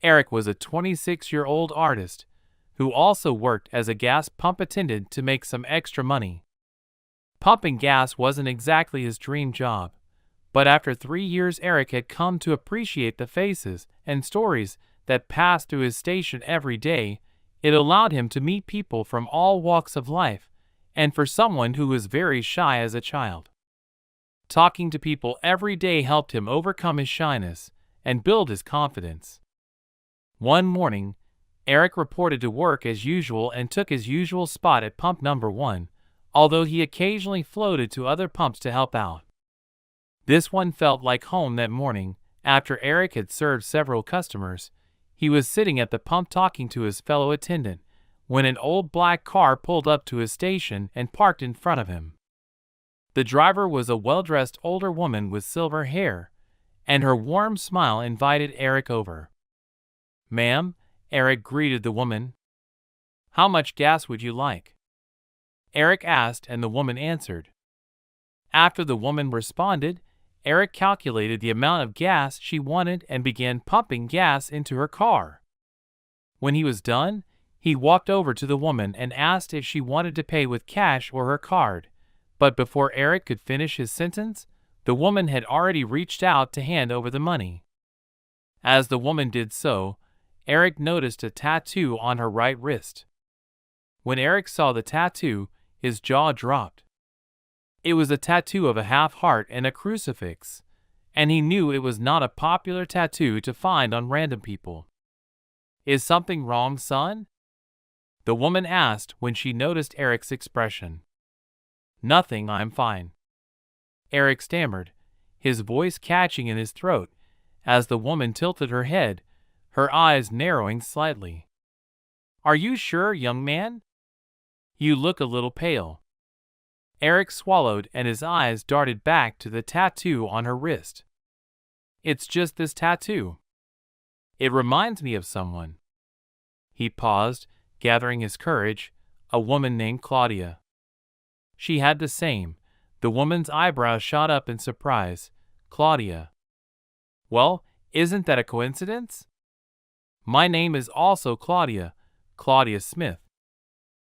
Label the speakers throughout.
Speaker 1: Eric was a 26-year-old artist who also worked as a gas pump attendant to make some extra money. Pumping gas wasn't exactly his dream job, but after 3 years Eric had come to appreciate the faces and stories that passed through his station every day. It allowed him to meet people from all walks of life, and for someone who was very shy as a child, talking to people every day helped him overcome his shyness and build his confidence. One morning, Eric reported to work as usual and took his usual spot at pump number 1, although he occasionally floated to other pumps to help out. This one felt like home that morning. After Eric had served several customers, he was sitting at the pump talking to his fellow attendant when an old black car pulled up to his station and parked in front of him. The driver was a well-dressed older woman with silver hair, and her warm smile invited Eric over. "Ma'am," Eric greeted the woman. "How much gas would you like?" Eric asked, and the woman answered. After the woman responded, Eric calculated the amount of gas she wanted and began pumping gas into her car. When he was done, he walked over to the woman and asked if she wanted to pay with cash or her card, but before Eric could finish his sentence, the woman had already reached out to hand over the money. As the woman did so, Eric noticed a tattoo on her right wrist. When Eric saw the tattoo, his jaw dropped. It was a tattoo of a half-heart and a crucifix, and he knew it was not a popular tattoo to find on random people. "Is something wrong, son?" the woman asked when she noticed Eric's expression. "Nothing, I'm fine," Eric stammered, his voice catching in his throat as the woman tilted her head, her eyes narrowing slightly. "Are you sure, young man? You look a little pale." Eric swallowed and his eyes darted back to the tattoo on her wrist. "It's just this tattoo. It reminds me of someone." He paused, gathering his courage, "a woman named Claudia." She had the same. The woman's eyebrows shot up in surprise. "Claudia? Well, isn't that a coincidence? My name is also Claudia, Claudia Smith."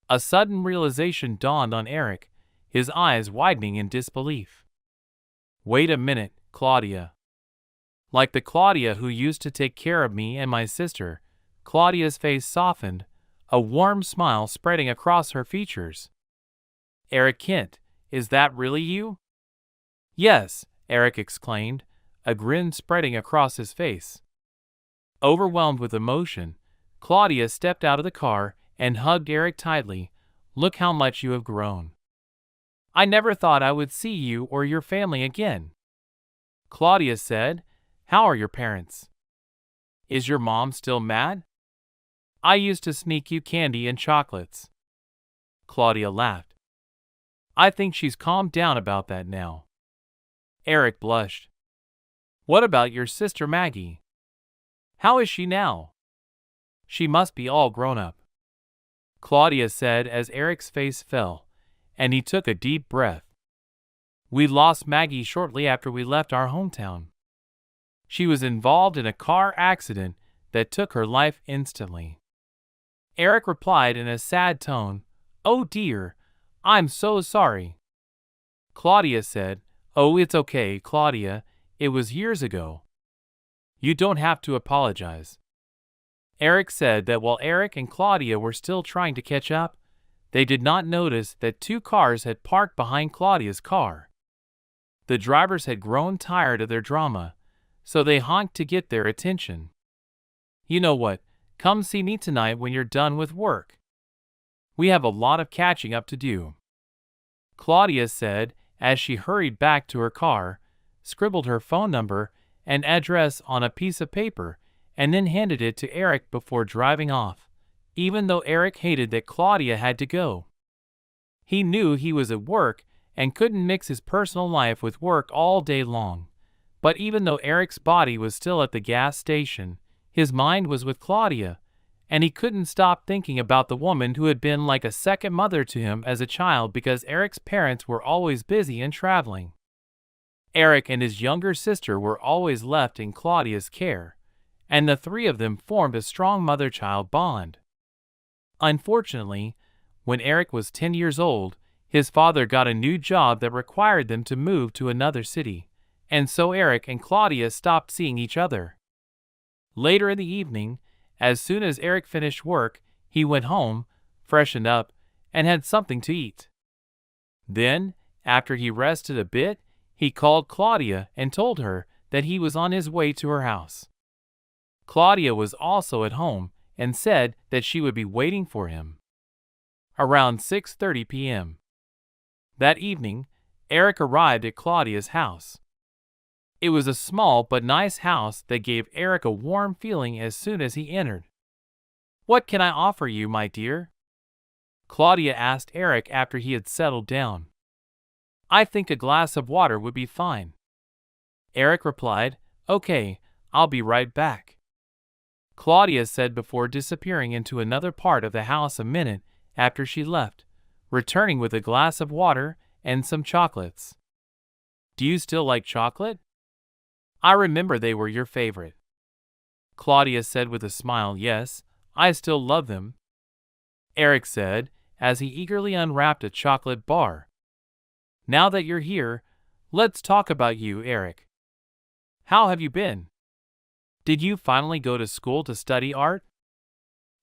Speaker 1: A sudden realization dawned on Eric, his eyes widening in disbelief. "Wait a minute, Claudia. Like the Claudia who used to take care of me and my sister." Claudia's face softened, a warm smile spreading across her features. "Eric Kent, is that really you?" "Yes," Eric exclaimed, a grin spreading across his face. Overwhelmed with emotion, Claudia stepped out of the car and hugged Eric tightly. "Look how much you have grown. I never thought I would see you or your family again." Claudia said, "How are your parents? Is your mom still mad? I used to sneak you candy and chocolates." Claudia laughed. "I think she's calmed down about that now." Eric blushed. "What about your sister Maggie? How is she now? She must be all grown up." Claudia said as Eric's face fell, and he took a deep breath. "We lost Maggie shortly after we left our hometown. She was involved in a car accident that took her life instantly." Eric replied in a sad tone, "Oh dear, I'm so sorry." Claudia said, "Oh, it's okay, Claudia, it was years ago. You don't have to apologize." Eric said that while Eric and Claudia were still trying to catch up, they did not notice that 2 cars had parked behind Claudia's car. The drivers had grown tired of their drama, so they honked to get their attention. "You know what? Come see me tonight when you're done with work. We have a lot of catching up to do," Claudia said as she hurried back to her car, scribbled her phone number and address on a piece of paper, and then handed it to Eric before driving off. Even though Eric hated that Claudia had to go, he knew he was at work and couldn't mix his personal life with work all day long. But even though Eric's body was still at the gas station, his mind was with Claudia, and he couldn't stop thinking about the woman who had been like a second mother to him as a child because Eric's parents were always busy and traveling. Eric and his younger sister were always left in Claudia's care, and the three of them formed a strong mother-child bond. Unfortunately, when Eric was 10 years old, his father got a new job that required them to move to another city, and so Eric and Claudia stopped seeing each other. Later in the evening, as soon as Eric finished work, he went home, freshened up, and had something to eat. Then, after he rested a bit, he called Claudia and told her that he was on his way to her house. Claudia was also at home and said that she would be waiting for him. Around 6:30 p.m. that evening, Eric arrived at Claudia's house. It was a small but nice house that gave Eric a warm feeling as soon as he entered. "What can I offer you, my dear?" Claudia asked Eric after he had settled down. "I think a glass of water would be fine." Eric replied, "Okay, I'll be right back." Claudia said before disappearing into another part of the house a minute after she left, returning with a glass of water and some chocolates. "Do you still like chocolate? I remember they were your favorite." Claudia said with a smile, "Yes, I still love them." Eric said, as he eagerly unwrapped a chocolate bar. "Now that you're here, let's talk about you, Eric. How have you been? Did you finally go to school to study art?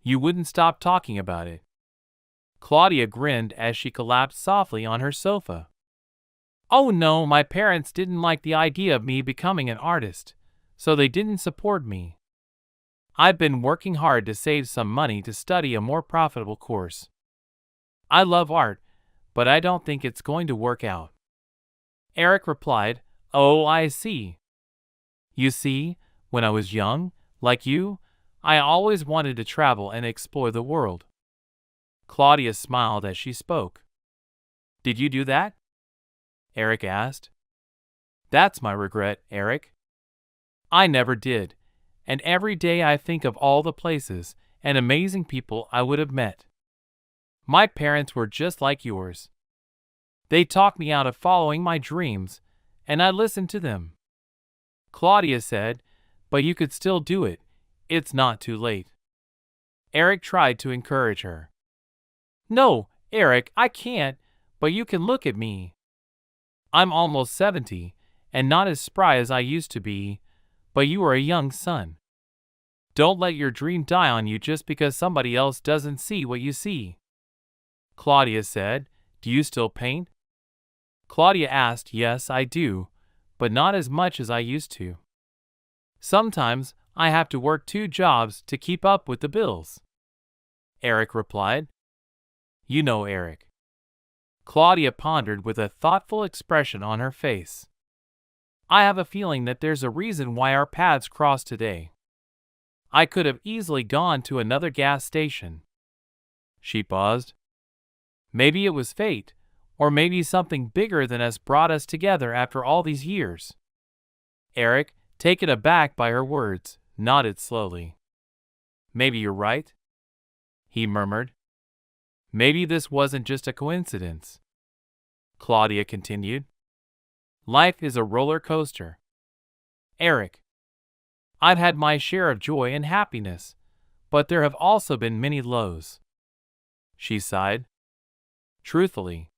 Speaker 1: You wouldn't stop talking about it." Claudia grinned as she collapsed softly on her sofa. "Oh no, my parents didn't like the idea of me becoming an artist, so they didn't support me. I've been working hard to save some money to study a more profitable course. I love art, but I don't think it's going to work out." Eric replied, "Oh, I see. You see, when I was young, like you, I always wanted to travel and explore the world." Claudia smiled as she spoke. "Did you do that?" Eric asked. "That's my regret, Eric. I never did, and every day I think of all the places and amazing people I would have met. My parents were just like yours. They talked me out of following my dreams, and I listened to them." Claudia said, "But you could still do it. It's not too late." Eric tried to encourage her. "No, Eric, I can't, but you can look at me. I'm almost 70, and not as spry as I used to be, but you are a young son. Don't let your dream die on you just because somebody else doesn't see what you see." Claudia said, "Do you still paint?" Claudia asked, "Yes, I do, but not as much as I used to. Sometimes I have to work 2 jobs to keep up with the bills." Eric replied. "You know, Eric." Claudia pondered with a thoughtful expression on her face. "I have a feeling that there's a reason why our paths crossed today. I could have easily gone to another gas station." She paused. "Maybe it was fate, or maybe something bigger than us brought us together after all these years." Eric, taken aback by her words, nodded slowly. "Maybe you're right," he murmured. "Maybe this wasn't just a coincidence." Claudia continued. "Life is a roller coaster. Eric, I've had my share of joy and happiness, but there have also been many lows." She sighed. "Truthfully,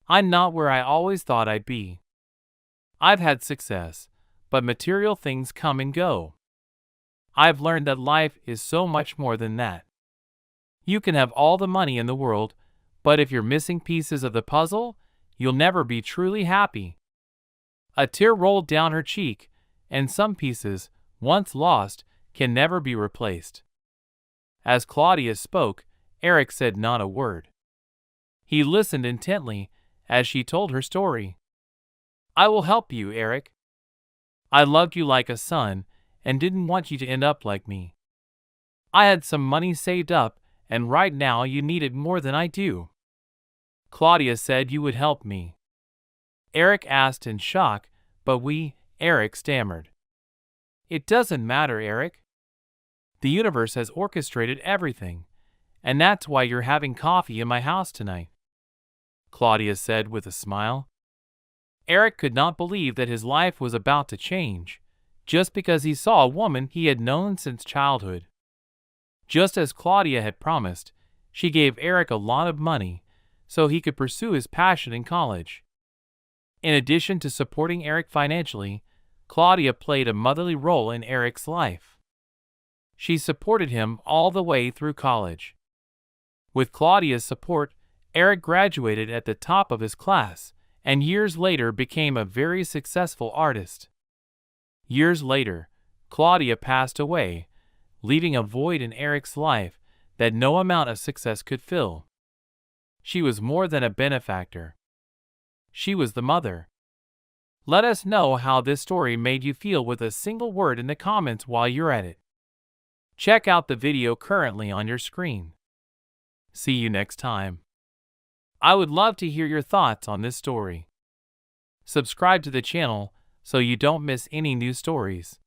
Speaker 1: I'm not where I always thought I'd be. I've had success, but material things come and go. I've learned that life is so much more than that. You can have all the money in the world, but if you're missing pieces of the puzzle, you'll never be truly happy." A tear rolled down her cheek, and some pieces, once lost, can never be replaced. As Claudia spoke, Eric said not a word. He listened intently as she told her story. "I will help you, Eric. I loved you like a son and didn't want you to end up like me. I had some money saved up, and right now you need it more than I do." Claudia said you would help me. Eric asked in shock, but Eric stammered. "It doesn't matter, Eric. The universe has orchestrated everything, and that's why you're having coffee in my house tonight," Claudia said with a smile. Eric could not believe that his life was about to change, just because he saw a woman he had known since childhood. Just as Claudia had promised, she gave Eric a lot of money so he could pursue his passion in college. In addition to supporting Eric financially, Claudia played a motherly role in Eric's life. She supported him all the way through college. With Claudia's support, Eric graduated at the top of his class and years later became a very successful artist. Years later, Claudia passed away, leaving a void in Eric's life that no amount of success could fill. She was more than a benefactor. She was the mother. Let us know how this story made you feel with a single word in the comments while you're at it. Check out the video currently on your screen. See you next time. I would love to hear your thoughts on this story. Subscribe to the channel so you don't miss any new stories.